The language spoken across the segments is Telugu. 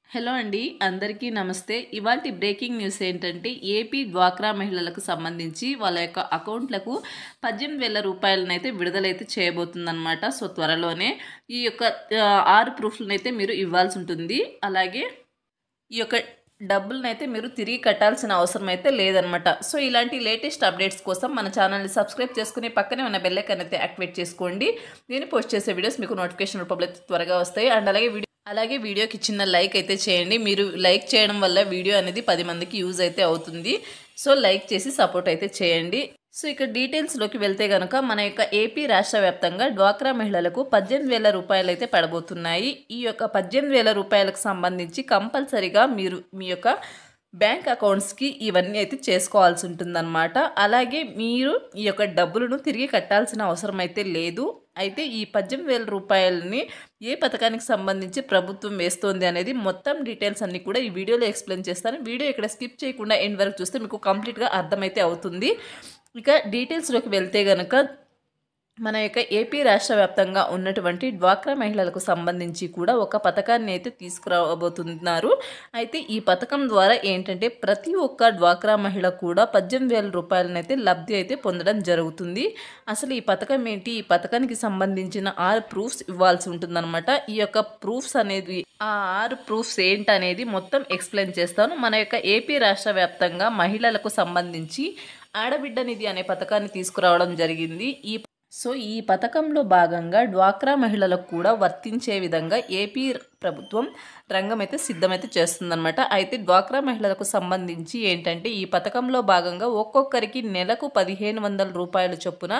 హలో అండి, అందరికీ నమస్తే. ఇవాల్టి బ్రేకింగ్ న్యూస్ ఏంటంటే ఏపీ డ్వాక్రా మహిళలకు సంబంధించి వాళ్ళ యొక్క అకౌంట్లకు 18,000 రూపాయలనైతే విడుదలైతే చేయబోతుందన్నమాట. సో త్వరలోనే ఈ యొక్క 6 ప్రూఫ్లనైతే మీరు ఇవ్వాల్సి ఉంటుంది. అలాగే ఈ యొక్క డబ్బులనైతే మీరు తిరిగి కట్టాల్సిన అవసరం అయితే లేదనమాట. సో ఇలాంటి లేటెస్ట్ అప్డేట్స్ కోసం మన ఛానల్ని సబ్స్క్రైబ్ చేసుకుని పక్కనే ఉన్న బెల్ ఐకాన్ అయితే యాక్టివేట్ చేసుకోండి. నేను పోస్ట్ చేసే వీడియోస్ మీకు నోటిఫికేషన్ రూపంలో త్వరగా వస్తాయి. అండ్ అలాగే వీడియోకి చిన్న లైక్ అయితే చేయండి. మీరు లైక్ చేయడం వల్ల వీడియో అనేది 10 మందికి యూజ్ అయితే అవుతుంది. సో లైక్ చేసి సపోర్ట్ అయితే చేయండి. సో ఇక డీటెయిల్స్లోకి వెళ్తే కనుక మన యొక్క ఏపీ రాష్ట్ర వ్యాప్తంగా డ్వాక్రా మహిళలకు 18,000 రూపాయలు అయితే పడబోతున్నాయి. ఈ యొక్క 18,000 రూపాయలకు సంబంధించి కంపల్సరీగా మీరు మీ యొక్క బ్యాంక్ అకౌంట్స్కి ఇవన్నీ అయితే చేసుకోవాల్సి ఉంటుందన్నమాట. అలాగే మీరు ఈ యొక్క డబ్బులను తిరిగి కట్టాల్సిన అవసరం అయితే లేదు. అయితే ఈ 18,000 రూపాయలని ఏ పథకానికి సంబంధించి ప్రభుత్వం వేస్తోంది అనేది మొత్తం డీటెయిల్స్ అన్నీ కూడా ఈ వీడియోలో ఎక్స్ప్లెయిన్ చేస్తాను. వీడియో ఇక్కడ స్కిప్ చేయకుండా ఎండ్ వరకు చూస్తే మీకు కంప్లీట్గా అర్థమైతే అవుతుంది. ఇక డీటెయిల్స్లోకి వెళ్తే కనుక మన యొక్క ఏపీ రాష్ట్ర వ్యాప్తంగా ఉన్నటువంటి డ్వాక్రా మహిళలకు సంబంధించి కూడా ఒక పథకాన్ని అయితే తీసుకురాబోతున్నారు. అయితే ఈ పథకం ద్వారా ఏంటంటే ప్రతి ఒక్క డ్వాక్రా మహిళ కూడా 18,000 రూపాయలనైతే లబ్ధి అయితే పొందడం జరుగుతుంది. అసలు ఈ పథకం ఏంటి, ఈ పథకానికి సంబంధించిన 6 ప్రూఫ్స్ ఇవ్వాల్సి ఉంటుందన్నమాట. ఈ యొక్క ప్రూఫ్స్ అనేది ఆ 6 ప్రూఫ్స్ ఏంటనేది మొత్తం ఎక్స్ప్లెయిన్ చేస్తాను. మన యొక్క ఏపీ రాష్ట్ర వ్యాప్తంగా మహిళలకు సంబంధించి ఆడబిడ్డ నిధి అనే పథకాన్ని తీసుకురావడం జరిగింది. ఈ పథకంలో భాగంగా డ్వాక్రా మహిళలకు కూడా వర్తించే విధంగా ఏపీ ప్రభుత్వం రంగం అయితే సిద్ధమైతే చేస్తుందన్నమాట. అయితే డ్వాక్రా మహిళలకు సంబంధించి ఏంటంటే ఈ పథకంలో భాగంగా ఒక్కొక్కరికి నెలకు 1,500 రూపాయల చొప్పున,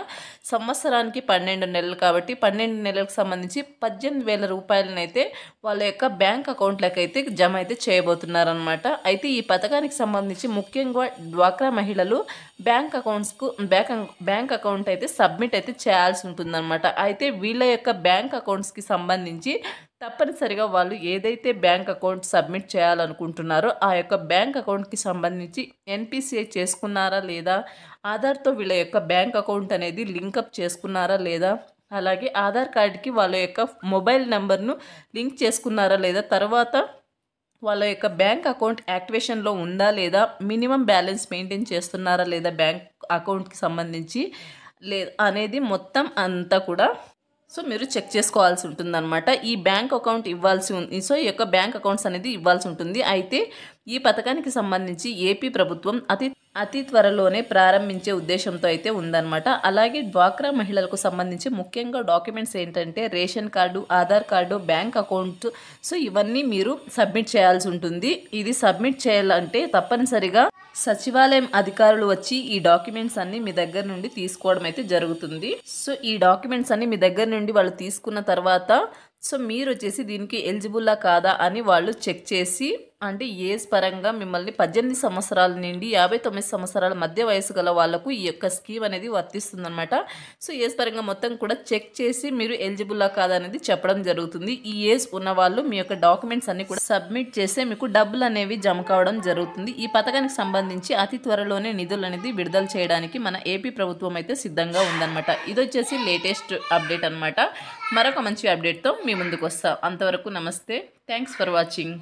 సంవత్సరానికి 12 నెలలు కాబట్టి 12 నెలలకు సంబంధించి 18,000 రూపాయలనైతే వాళ్ళ యొక్క బ్యాంక్ అకౌంట్లకు అయితే జమ అయితే చేయబోతున్నారనమాట. అయితే ఈ పథకానికి సంబంధించి ముఖ్యంగా డ్వాక్రా మహిళలు బ్యాంక్ అకౌంట్ అయితే సబ్మిట్ అయితే చేయాల్సి ఉంటుందన్నమాట. అయితే వీళ్ళ యొక్క బ్యాంక్ అకౌంట్స్కి సంబంధించి తప్పనిసరిగా వాళ్ళు ఏదైతే బ్యాంక్ అకౌంట్ సబ్మిట్ చేయాలనుకుంటున్నారో ఆ యొక్క బ్యాంక్ అకౌంట్కి సంబంధించి ఎన్పిసిఐ చేసుకున్నారా లేదా, ఆధార్తో వీళ్ళ యొక్క బ్యాంక్ అకౌంట్ అనేది లింకప్ చేసుకున్నారా లేదా, అలాగే ఆధార్ కార్డుకి వాళ్ళ యొక్క మొబైల్ నెంబర్ను లింక్ చేసుకున్నారా లేదా, తర్వాత వాళ్ళ యొక్క బ్యాంక్ అకౌంట్ యాక్టివేషన్లో ఉందా లేదా, మినిమం బ్యాలెన్స్ మెయింటైన్ చేస్తున్నారా లేదా బ్యాంక్ అకౌంట్కి సంబంధించి అనేది మొత్తం అంతా కూడా సో మీరు చెక్ చేసుకోవాల్సి ఉంటుందన్నమాట. ఈ బ్యాంక్ అకౌంట్ ఇవ్వాల్సి ఉంది. సో ఈ యొక్క బ్యాంక్ అకౌంట్స్ అనేది ఇవ్వాల్సి ఉంటుంది. అయితే ఈ పథకానికి సంబంధించి ఏపీ ప్రభుత్వం అతి త్వరలోనే ప్రారంభించే ఉద్దేశంతో అయితే ఉందన్నమాట. అలాగే డ్వాక్రా మహిళలకు సంబంధించి ముఖ్యంగా డాక్యుమెంట్స్ ఏంటంటే ration card, Aadhaar card, bank account, so ఇవన్నీ మీరు సబ్మిట్ చేయాల్సి ఉంటుంది. ఇది సబ్మిట్ చేయాలంటే తప్పనిసరిగా సచివాలయం అధికారులు వచ్చి ఈ డాక్యుమెంట్స్ అన్ని మీ దగ్గర నుండి తీసుకోవడం అయితే జరుగుతుంది. సో ఈ డాక్యుమెంట్స్ అన్ని మీ దగ్గర నుండి వాళ్ళు తీసుకున్న తర్వాత సో మీరు వచ్చేసి దీనికి ఎలిజిబుల్లా కాదా అని వాళ్ళు చెక్ చేసి, అంటే ఏజ్ పరంగా మిమ్మల్ని 18 సంవత్సరాల నుండి 59 సంవత్సరాల మధ్య వయసు గల వాళ్లకు ఈ యొక్క స్కీమ్ అనేది వర్తిస్తుందన్నమాట. సో ఏజ్ పరంగా మొత్తం కూడా చెక్ చేసి మీరు ఎలిజిబుల్లా కాదా అనేది చెప్పడం జరుగుతుంది. ఈ ఏజ్ ఉన్న వాళ్ళు మీ యొక్క డాక్యుమెంట్స్ అన్ని కూడా సబ్మిట్ చేస్తే మీకు డబ్బులు అనేవి జమ కావడం జరుగుతుంది. ఈ పథకానికి సంబంధించి అతి త్వరలోనే నిధులు అనేది విడుదల చేయడానికి మన ఏపీ ప్రభుత్వం అయితే సిద్ధంగా ఉందన్నమాట. ఇది వచ్చేసి లేటెస్ట్ అప్డేట్ అనమాట. మరొక మంచి అప్డేట్తో మీ ముందుకు వస్తాం. అంతవరకు నమస్తే. Thanks for watching.